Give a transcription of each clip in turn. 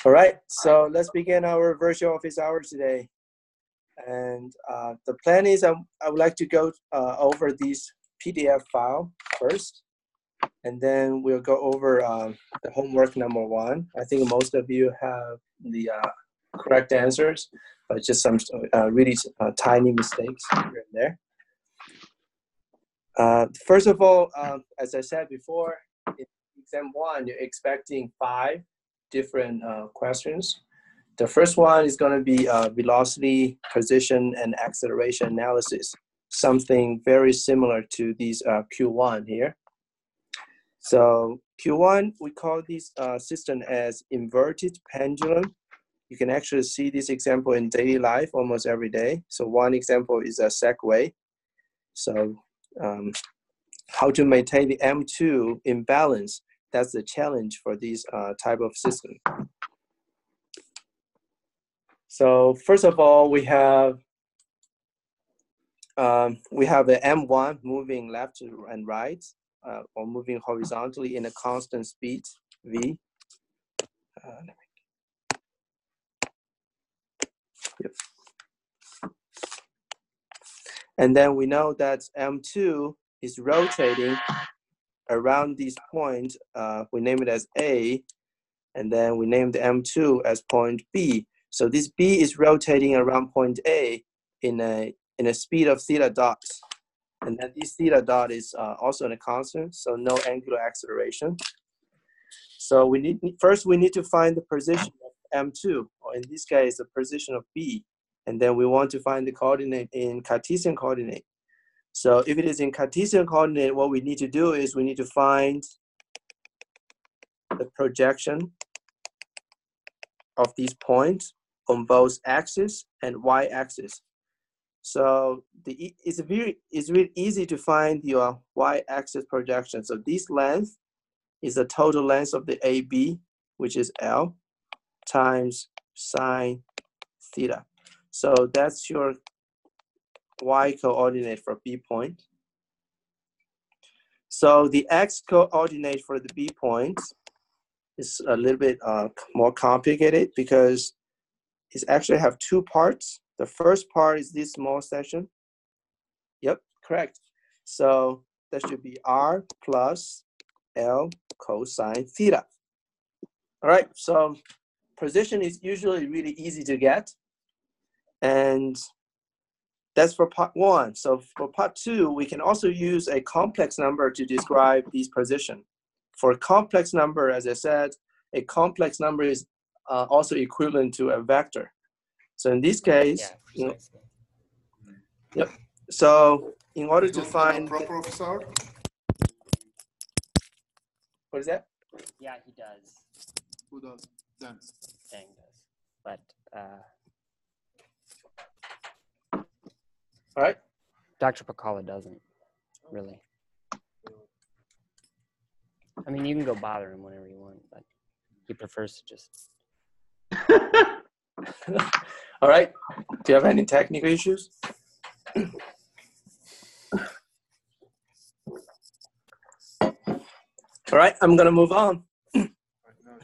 All right, so let's begin our virtual office hour today. And the plan is I would like to go over this PDF file first, and then we'll go over the homework number 1. I think most of you have the correct answers, but just some really tiny mistakes here and there. First of all, as I said before, in exam 1, you're expecting 5 different questions. The first one is going to be velocity, position, and acceleration analysis, something very similar to these Q1 here. So Q1, we call this system as inverted pendulum. You can actually see this example in daily life almost every day. So one example is a Segway. So how to maintain the M2 in balance, that's the challenge for this type of system. So first of all, we have the M1 moving left and right, or moving horizontally in a constant speed, V. Yep. And then we know that M2 is rotating around this point. We name it as A, and then we name the M2 as point B. So this B is rotating around point A in a speed of theta dot. And then this theta dot is also in a constant, so no angular acceleration. So first we need to find the position of M2, or in this case, the position of B. And then we want to find the coordinate in Cartesian coordinate. So if it is in Cartesian coordinate, what we need to do is we need to find the projection of these points on both axis and y-axis. So it's really easy to find your y-axis projection. So this length is the total length of the AB, which is L, times sine theta. So that's your y coordinate for B point. So the x coordinate for the B point is a little bit more complicated because it actually have 2 parts. The first part is this small section. Yep, correct. So that should be R plus L cosine theta. All right, so position is usually really easy to get. And that's for part 1. So for part 2, we can also use a complex number to describe these position. For a complex number, as I said, a complex number is also equivalent to a vector. So in this case, yep. So in order to find proper facade. What is that? Yeah, he does. Who does? Then. Dang does. But all right. Dr. Pacala doesn't really. I mean, you can go bother him whenever you want, but he prefers to just. All right. Do you have any technical issues? All right, I'm gonna move on.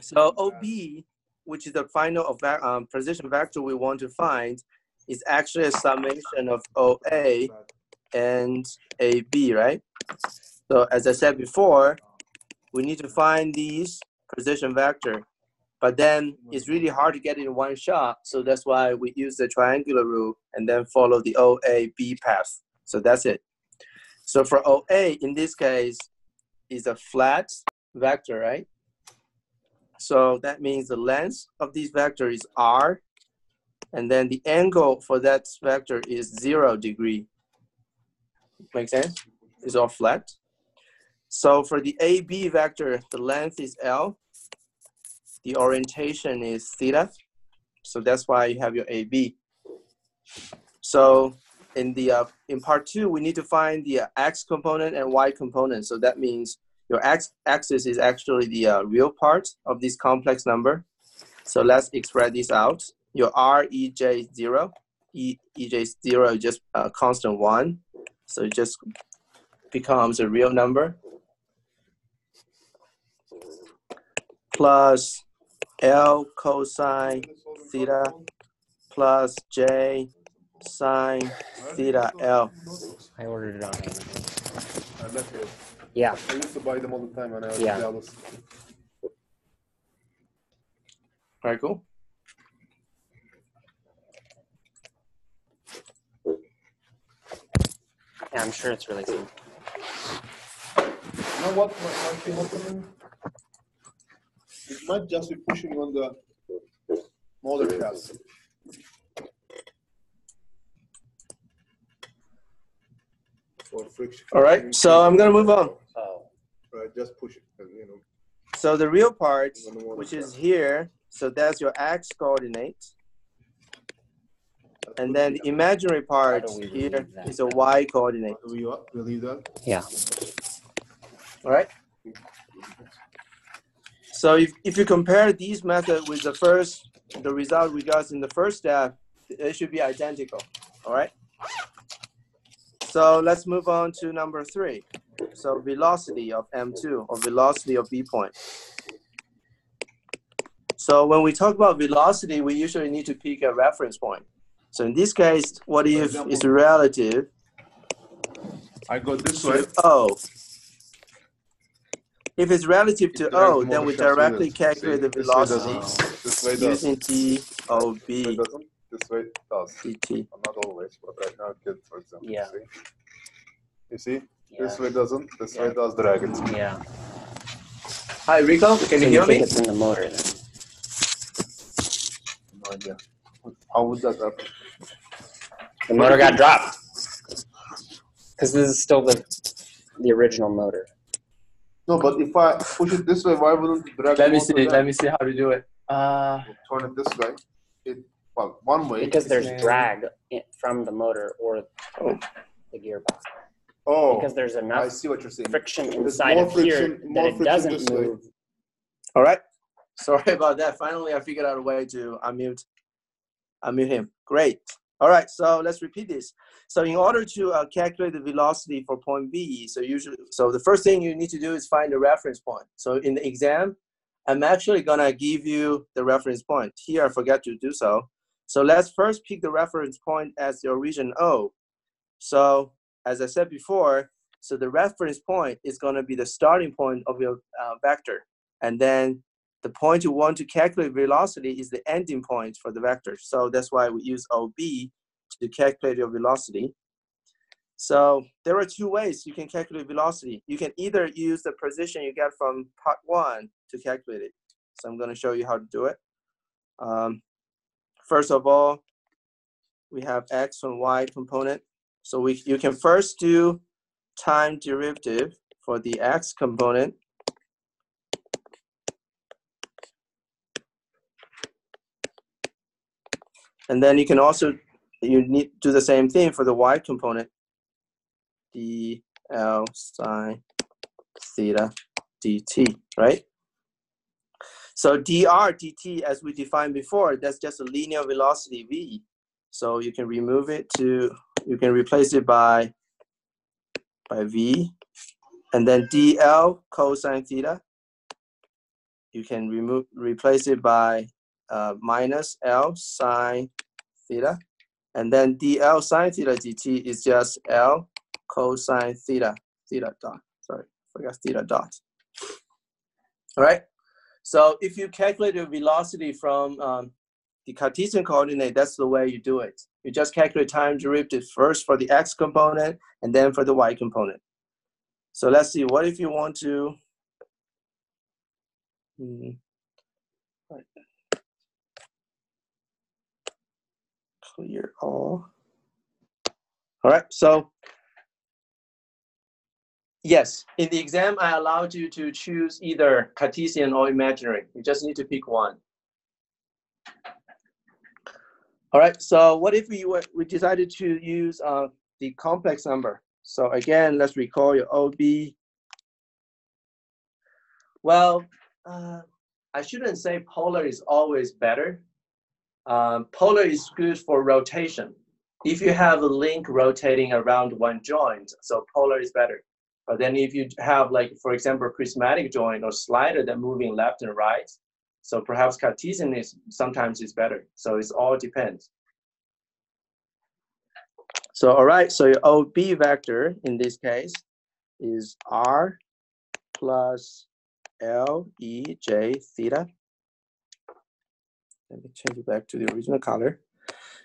So OB, which is the final of position vector we want to find, is actually a summation of OA and AB, right? So as I said before, we need to find these position vector, but then it's really hard to get it in one shot. So that's why we use the triangular rule and then follow the OAB path. So that's it. So for OA, in this case, is a flat vector, right? So that means the length of this vector is R, and then the angle for that vector is 0 degree. Make sense? It's all flat. So for the AB vector, the length is L, the orientation is theta. So that's why you have your AB. So in part 2, we need to find the x component and y component. So that means your x-axis is actually the real part of this complex number. So let's express this out. Your R, EJ, 0. EJ 0 is just constant 1. So it just becomes a real number. Plus L cosine theta plus J sine theta L. I ordered it on Amazon. I bet you. Yeah. I used to buy them all the time when I was Yeah. in Dallas. All right, cool. Yeah, I'm sure it's really simple. You know what might be happening? It might just be pushing on the motor shaft. Or friction. All right, so I'm gonna move on. Oh. Right, just push it, you know. So the real part, which is here, so that's your x coordinate. And then the imaginary part How do we here relieve that? is a y coordinate. Do we leave that? Yeah. All right. So if you compare these methods with the result we got in the first step, it should be identical. All right. So let's move on to number 3. So velocity of M2 or velocity of B point. So when we talk about velocity, we usually need to pick a reference point. So in this case, what if it's relative I go this way. to O? If it's relative to O, then we directly calculate the velocity This way does. using This DOB way doesn't. This way does. dt. Not always, but right now it did, for example. Yeah. You see? Yeah. This way doesn't. This Yeah. way does drag it. Yeah. Hi, Rico. Can So you you hear think me? it's in the motor then? No idea. How would that happen? The motor got dropped. Because this is still the original motor. No, but if I push it this way, why wouldn't it drag Let me the see. motor Let me see how to do it. Turn it this way. Well, one way. Because there's Man. drag from the motor or Oh. the gearbox. Oh, Because there's I enough see what you're saying. friction There's inside more of here friction- that more it friction doesn't this way. move. All right. Sorry about that. Finally, I figured out a way to unmute him. Great. All right. So let's repeat this. So in order to calculate the velocity for point B, so the first thing you need to do is find the reference point. So in the exam, I'm actually gonna give you the reference point. Here, I forgot to do so. So let's first pick the reference point as the origin O. So as I said before, so the reference point is going to be the starting point of your vector. And then the point you want to calculate velocity is the ending point for the vector. So that's why we use OB to calculate your velocity. So there are 2 ways you can calculate velocity. You can either use the position you get from part 1 to calculate it. So I'm going to show you how to do it. First of all, we have X and Y component. So you can first do time derivative for the X component. And then you can also, you need to do the same thing for the Y component. dl sine theta dt, right? So dr dt, as we defined before, that's just a linear velocity v. So you can remove it you can replace it by v. And then dl cosine theta, you can replace it by minus L sine theta. And then dl sine theta dt is just L cosine theta dot. Sorry, forgot theta dot. All right. So if you calculate your velocity from the Cartesian coordinate, that's the way you do it. You just calculate time derivative first for the X component and then for the Y component. So let's see, what if you want to clear all. All right, so yes, in the exam, I allowed you to choose either Cartesian or imaginary. You just need to pick one. All right, so what if we decided to use the complex number? So again, let's recall your OB. Well, I shouldn't say polar is always better. Polar is good for rotation. If you have a link rotating around one joint, so polar is better. But then if you have, like, for example, prismatic joint or slider that moving left and right, So perhaps Cartesian is sometimes is better. So it's all depends. So all right, so your OB vector in this case is R plus LEJ theta. Let me change it back to the original color.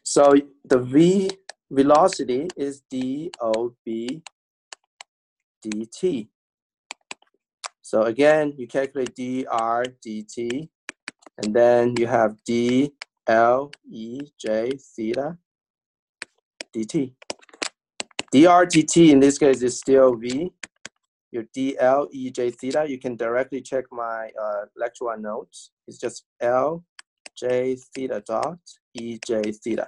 So the V velocity is DOB dt. So again, you calculate dr dt, and then you have d L E J theta dt. Dr dt in this case is still V. Your dl E J theta, you can directly check my lecture 1 notes. It's just L J theta dot E J theta.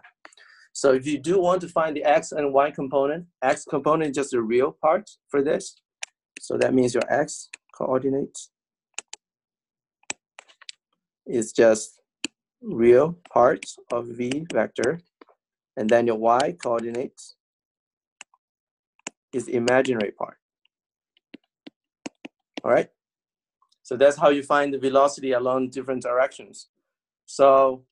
So if you do want to find the x and y component, x component is just a real part for this. So that means your x coordinates is just real parts of V vector. And then your y coordinates is imaginary part. All right? So that's how you find the velocity along different directions. So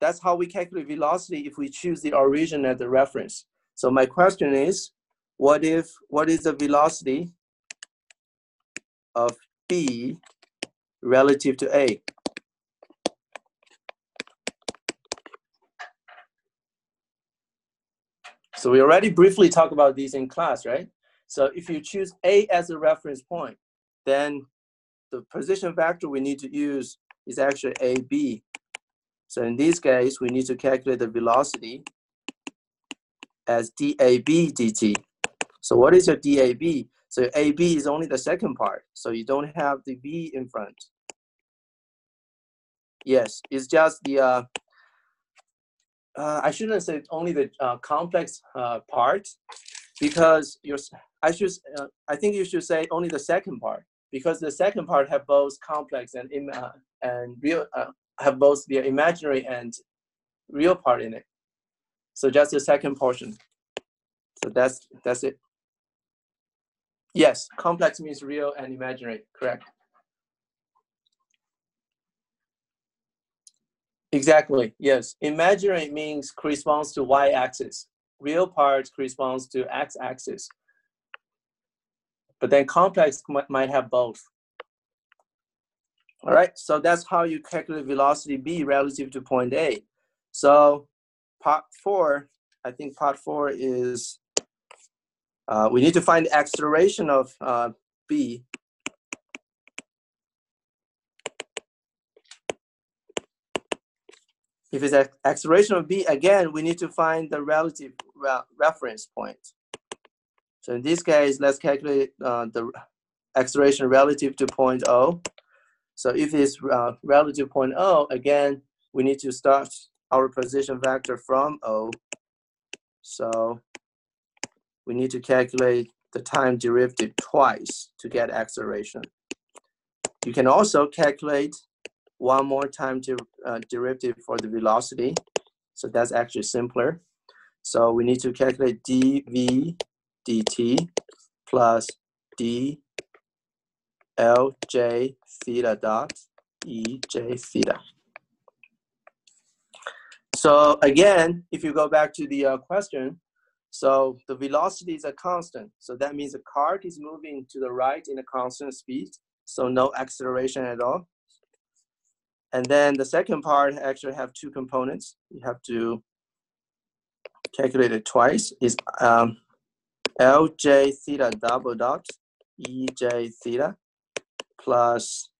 that's how we calculate velocity if we choose the origin as the reference. So my question is, what is the velocity of B relative to A? So we already briefly talked about these in class, right? So if you choose A as a reference point, then the position vector we need to use is actually AB. So in this case, we need to calculate the velocity as DAB dt. So what is your DAB? So AB is only the second part, so you don't have the V in front. Yes, it's just the, I shouldn't say only the complex part, because I think you should say only the second part, because the second part have both complex and real, have both the imaginary and real part in it. So just the second portion. So that's it. Yes, complex means real and imaginary, correct. Exactly, yes. Imaginary means corresponds to y-axis. Real part corresponds to x-axis. But then complex might have both. All right, so that's how you calculate velocity B relative to point A. So part 4, I think part 4 is, we need to find the acceleration of B. If it's an acceleration of B, again, we need to find the relative reference point. So in this case, let's calculate the acceleration relative to point O. So if it's relative to point O, again, we need to start our position vector from O. So we need to calculate the time derivative twice to get acceleration. You can also calculate one more time derivative for the velocity. So that's actually simpler. So we need to calculate dv dt plus d Lj theta dot Ej theta. So again, if you go back to the question, so the velocity is a constant. So that means the cart is moving to the right in a constant speed. So no acceleration at all. And then the second part actually have two components. You have to calculate it twice. Is Lj theta double dot Ej theta plus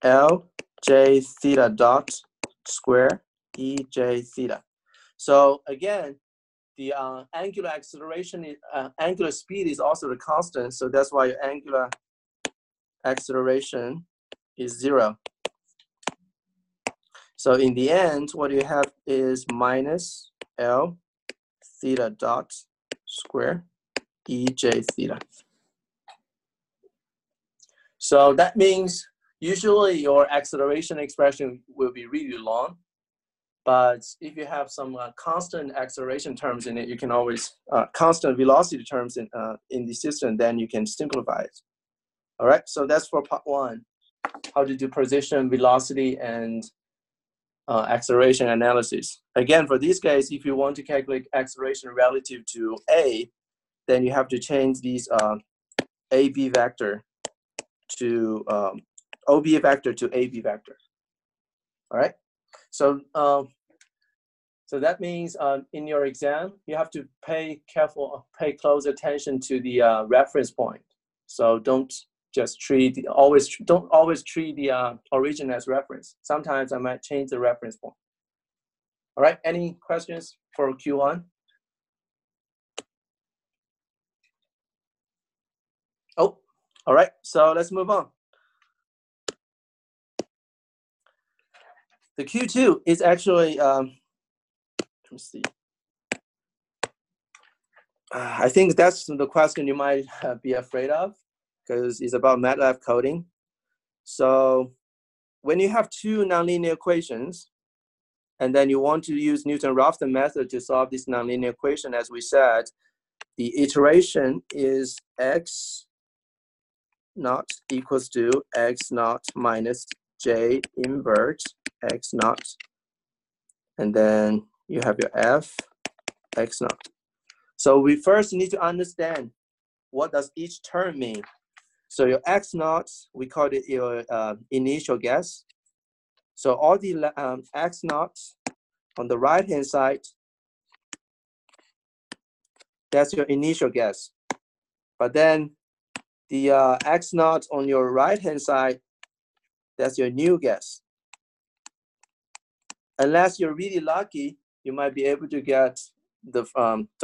Lj theta dot square Ej theta. So again, the angular acceleration, angular speed is also the constant. So that's why your angular acceleration is 0. So in the end, what you have is minus L theta dot square Ej theta. So that means usually your acceleration expression will be really long. But if you have some constant acceleration terms in it, you can always, constant velocity terms in the system, then you can simplify it. All right, so that's for part 1. how to do position, velocity, and acceleration analysis. Again, for this case, if you want to calculate acceleration relative to A, then you have to change these AB vector to OB vector to AB vector. All right. So so that means in your exam, you have to pay close attention to the reference point. So don't just don't always treat the origin as reference. Sometimes I might change the reference point. All right, any questions for Q1? Oh, all right, so let's move on. The Q2 is actually, let me see. I think that's the question you might be afraid of, because it's about MATLAB coding. So when you have two nonlinear equations, and then you want to use Newton-Raphson method to solve this nonlinear equation, as we said, the iteration is x naught equals to x naught minus j invert x naught. And then you have your f x naught. So we first need to understand what does each term mean. So your x naught, we call it your initial guess. So all the x naught on the right-hand side, that's your initial guess. But then the x naught on your right-hand side, that's your new guess. Unless you're really lucky, you might be able to get the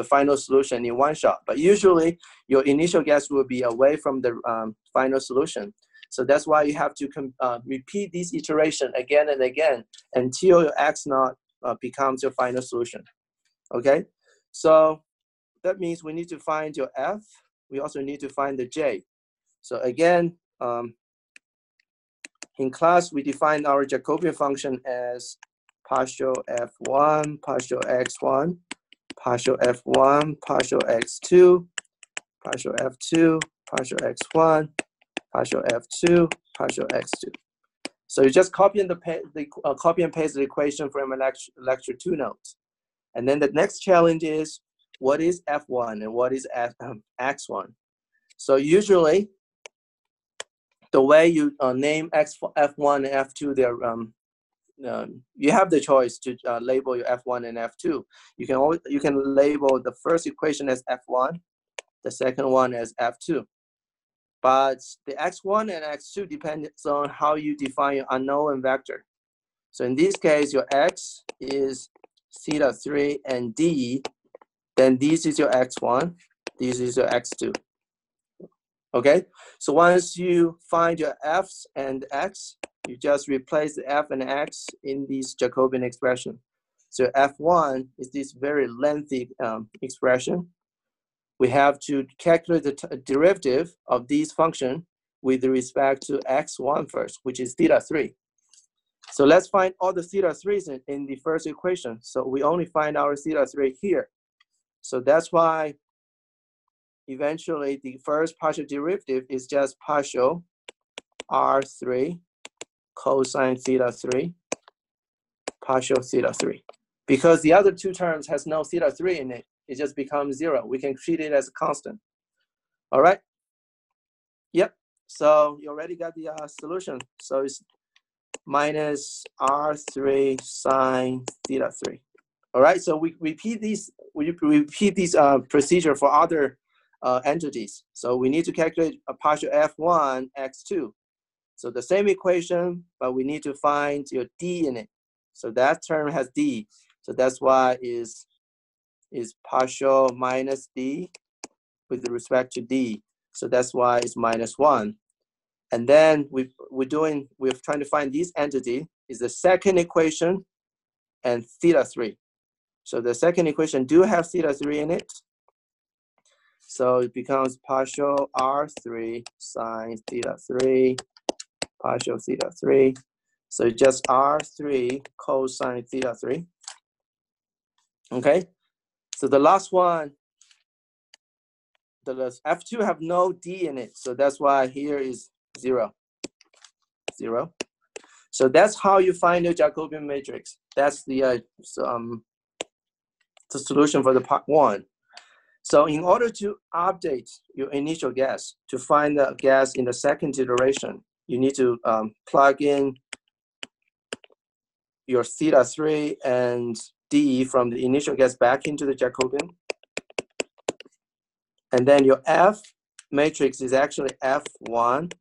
final solution in one shot. But usually, your initial guess will be away from the final solution. So that's why you have to repeat this iteration again and again until your x naught becomes your final solution. Okay, so that means we need to find your f. We also need to find the j. So again, in class, we define our Jacobian function as partial f1, partial x1, partial f1, partial x2, partial f2, partial x1, partial f2, partial x2. So you just copy and paste the equation from a lecture 2 notes. And then the next challenge is, what is f1 and what is x1? So usually, the way you name f1 and f2, they're you have the choice to label your f1 and f2. You can label the first equation as f1, the second one as f2. But the x1 and x2 depends on how you define your unknown vector. So in this case, your x is theta 3 and d. Then this is your x1, this is your x2. Okay, so once you find your f's and x, you just replace the f and x in this Jacobian expression. So f1 is this very lengthy expression. We have to calculate the derivative of this function with respect to x1 first, which is theta 3. So let's find all the theta 3s in the first equation. So we only find our theta 3 here. So that's why eventually the first partial derivative is just partial r3 cosine theta 3 partial theta 3. Because the other two terms has no theta 3 in it, it just becomes 0. We can treat it as a constant. All right? Yep. So you already got the solution. So it's minus r3 sine theta 3. All right. So we repeat these. We repeat these procedure for other entities. So we need to calculate a partial f1 x2. So the same equation, but we need to find your d in it. So that term has d. So that's why is partial minus d with respect to d. So that's why it's minus 1. And then we're trying to find this entity is the second equation and theta 3. So the second equation do have theta 3 in it. So it becomes partial r3 sine theta 3 partial theta 3. So just r3 cosine theta 3. Okay. So the last one, the f2 have no d in it. So that's why here is 0. 0. So that's how you find the Jacobian matrix. That's the solution for the part 1. So in order to update your initial guess, to find the guess in the second iteration, you need to plug in your theta 3 and d from the initial guess back into the Jacobian. And then your F matrix is actually F1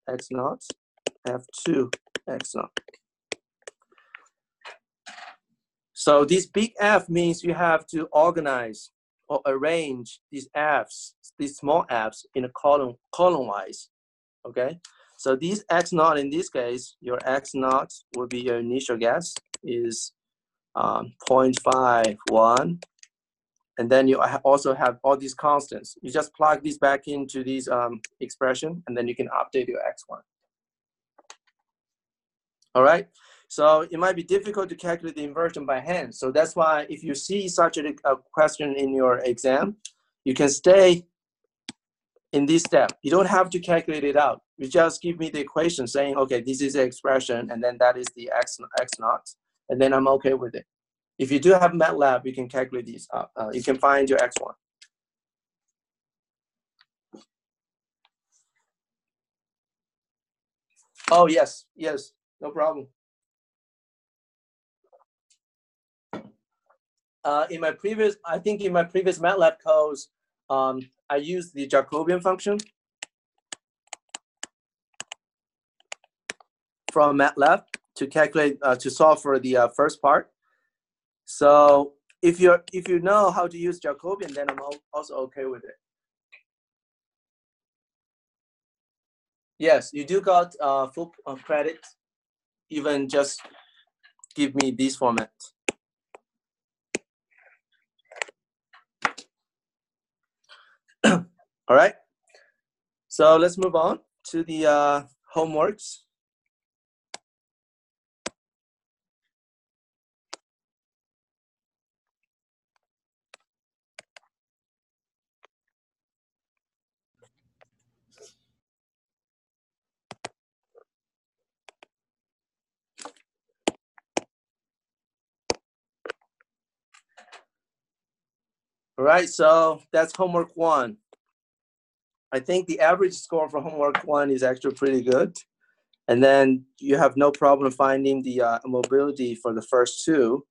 x naught, F2 x naught. So this big F means you have to organize or arrange these F's, these small F's in a column-wise, okay? So these x naught in this case, your x naught will be your initial guess is 0.51. And then you also have all these constants. You just plug these back into these expression, and then you can update your x1. All right. So it might be difficult to calculate the inversion by hand. So that's why if you see such a question in your exam, you can stay in this step. You don't have to calculate it out. You just give me the equation saying, okay, this is the expression, and then that is the x naught, and then I'm okay with it. If you do have MATLAB, you can calculate these out. You can find your x1. Oh, yes, yes, no problem. In my previous MATLAB codes, I used the Jacobian function from MATLAB to calculate, to solve for the first part. So if you know how to use Jacobian, then I'm also okay with it. Yes, you do got full credit. Even just give me this format. All right. So let's move on to the homeworks. All right, so that's homework 1. I think the average score for homework 1 is actually pretty good. And then you have no problem finding the mobility for the first 2.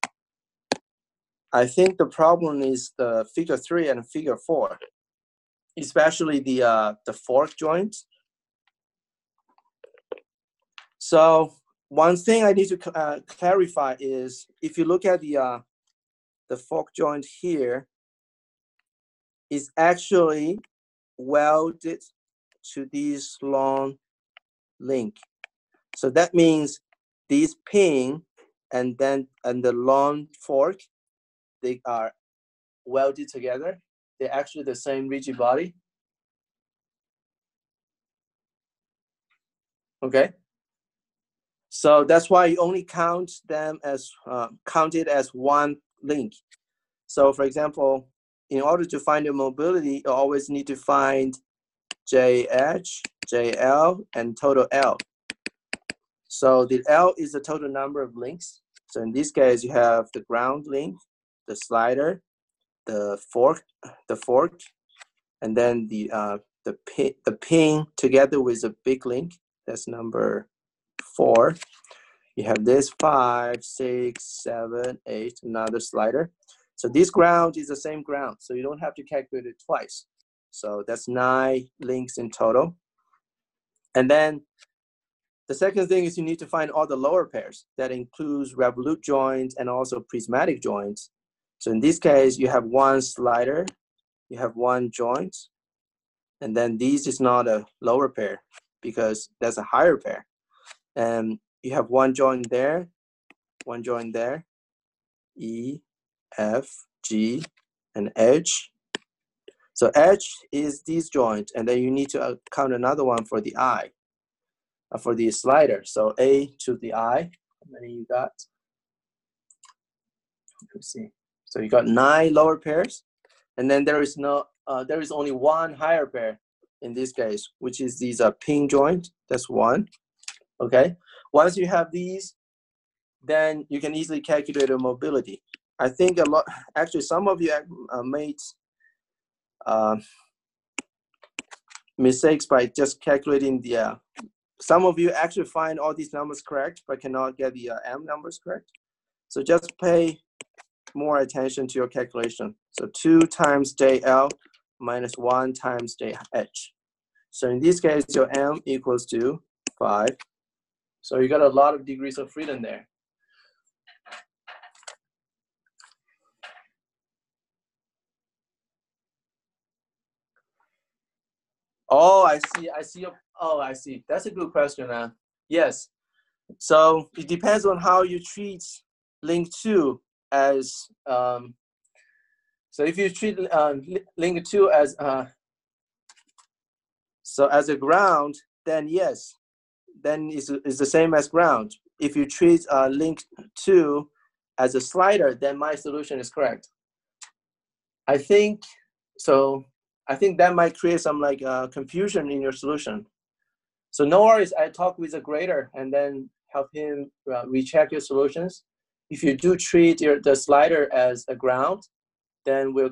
I think the problem is the figure 3 and figure 4, especially the fork joint. So one thing I need to clarify is if you look at the fork joint here, is actually welded to this long link. So that means these pin and the long fork, they are welded together. They're actually the same rigid body. Okay. So that's why you only count them as counted as one link. So for example, in order to find the mobility, you always need to find JH, JL, and total L. So the L is the total number of links. So in this case, you have the ground link, the slider, the fork, and then the pin together with the big link. That's number 4. You have this 5, 6, 7, 8, another slider. So this ground is the same ground, so you don't have to calculate it twice. So that's 9 links in total. And then the second thing is you need to find all the lower pairs. That includes revolute joints and also prismatic joints. So in this case, you have 1 slider, you have 1 joint, and then this is not a lower pair because that's a higher pair. And you have 1 joint there, 1 joint there, E, F, G, and H. So H is this joint, and then you need to count another one for the I, for the slider. So A to the I, how many you got? Let's see. So you got 9 lower pairs, and then there is only 1 higher pair in this case, which is these pin joint. That's 1. Okay, once you have these, then you can easily calculate your mobility. I think a lot, actually some of you made mistakes by just calculating the, some of you actually find all these numbers correct, but cannot get the M numbers correct. So just pay more attention to your calculation. So 2 times JL minus 1 times JH. So in this case, your M equals to 5. So you got a lot of degrees of freedom there. Oh, I see. Oh, I see. That's a good question. Yes. So it depends on how you treat link 2 as, so if you treat link 2 as, so as a ground, then yes, then it's the same as ground. If you treat link 2 as a slider, then my solution is correct. I think, so I think that might create some like confusion in your solution. So no worries, I talk with the grader and then help him recheck your solutions. If you do treat the slider as a ground, then we'll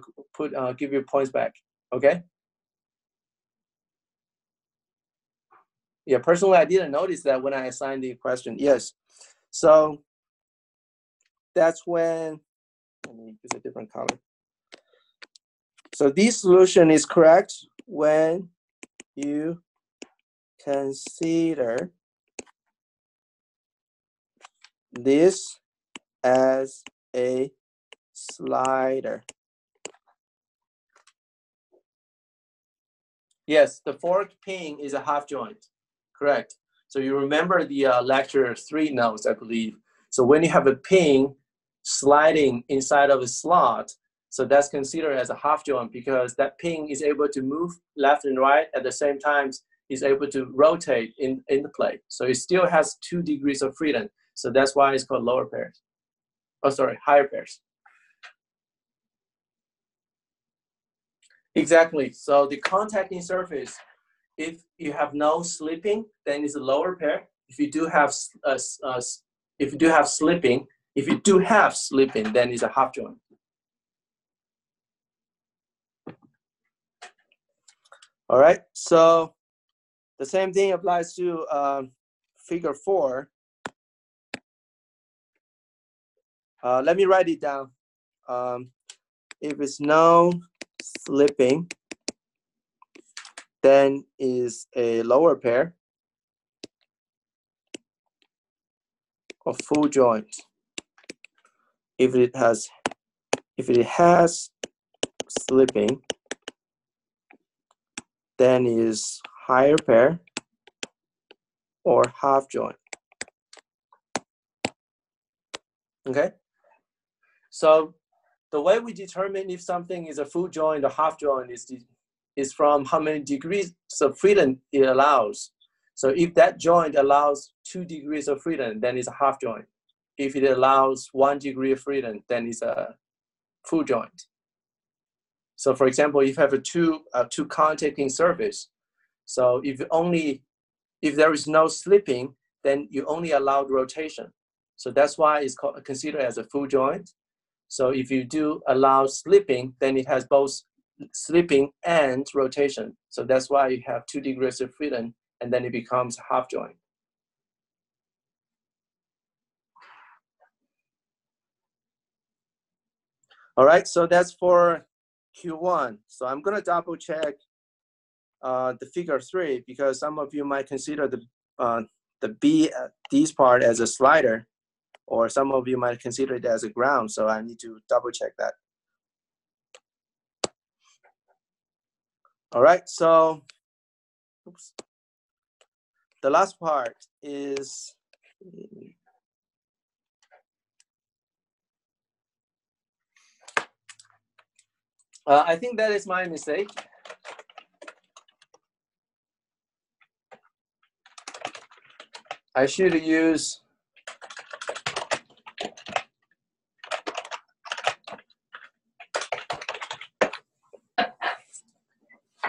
give you points back, okay? Yeah, personally, I didn't notice that when I assigned the question, yes. So that's when, let me use a different color. So this solution is correct when you consider this as a slider. Yes, the fork ping is a half joint, correct. So you remember the lecture 3 notes, I believe. So when you have a ping sliding inside of a slot, so that's considered as a half joint because that ping is able to move left and right at the same time, is able to rotate in the plate. So it still has 2 degrees of freedom. So that's why it's called lower pairs. Oh, sorry, higher pairs. Exactly. So the contacting surface, if you have no slipping, then it's a lower pair. If you do have slipping, then it's a half joint. All right. So the same thing applies to figure 4. Let me write it down. If it's no slipping, then is a lower pair of full joint. If it has slipping, then is higher pair or half joint. Okay. So the way we determine if something is a full joint or half joint is from how many degrees of freedom it allows. So if that joint allows 2 degrees of freedom, then it's a half joint. If it allows 1 degree of freedom, then it's a full joint. So for example, if you have a two contacting surface, so if there is no slipping, then you only allow rotation. So that's why it's considered as a full joint. So if you do allow slipping, then it has both slipping and rotation. So that's why you have 2 degrees of freedom, and then it becomes a half joint. All right, so that's for Q1. So I'm gonna double check the figure 3 because some of you might consider these part as a slider, or some of you might consider it as a ground. So I need to double check that. All right, so oops. The last part is I think that is my mistake. I should use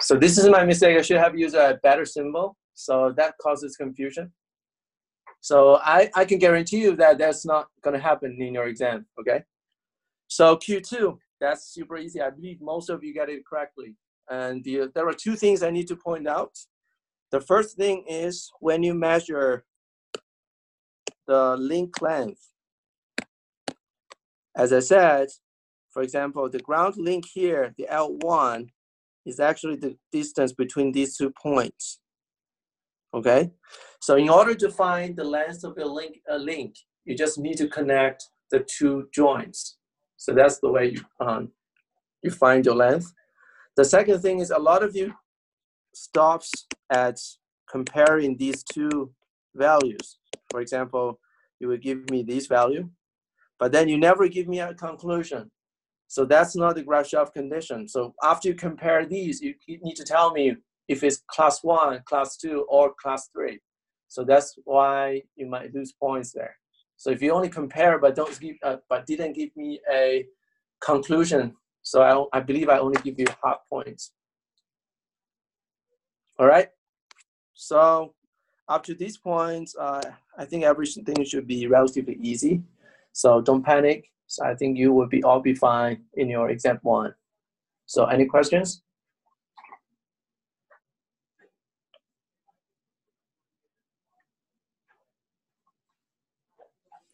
so this is my mistake. I should have used a better symbol. So that causes confusion. So I can guarantee you that that's not going to happen in your exam, okay? So Q2, that's super easy. I believe most of you got it correctly. And there are two things I need to point out. The first thing is when you measure the link length, as I said, for example, the ground link here, the L1, is actually the distance between these 2 points. Okay, so in order to find the length of a link, you just need to connect the 2 joints. So that's the way you find your length. The second thing is a lot of you stops at comparing these 2 values. For example, you will give me this value, but then you never give me a conclusion. So that's not the Grashof condition. So after you compare these, you need to tell me if it's class 1, class 2, or class 3. So that's why you might lose points there. So if you only compare but didn't give me a conclusion, so I believe I only give you half points. All right. So up to these points, I think everything should be relatively easy. So don't panic. So I think you will all be fine in your exam 1. So any questions?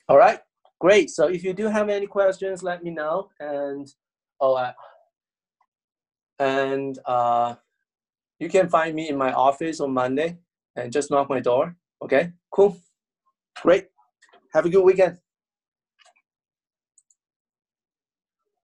All right, great. So if you do have any questions, let me know. And you can find me in my office on Monday and just knock my door. Okay, cool, great. Have a good weekend.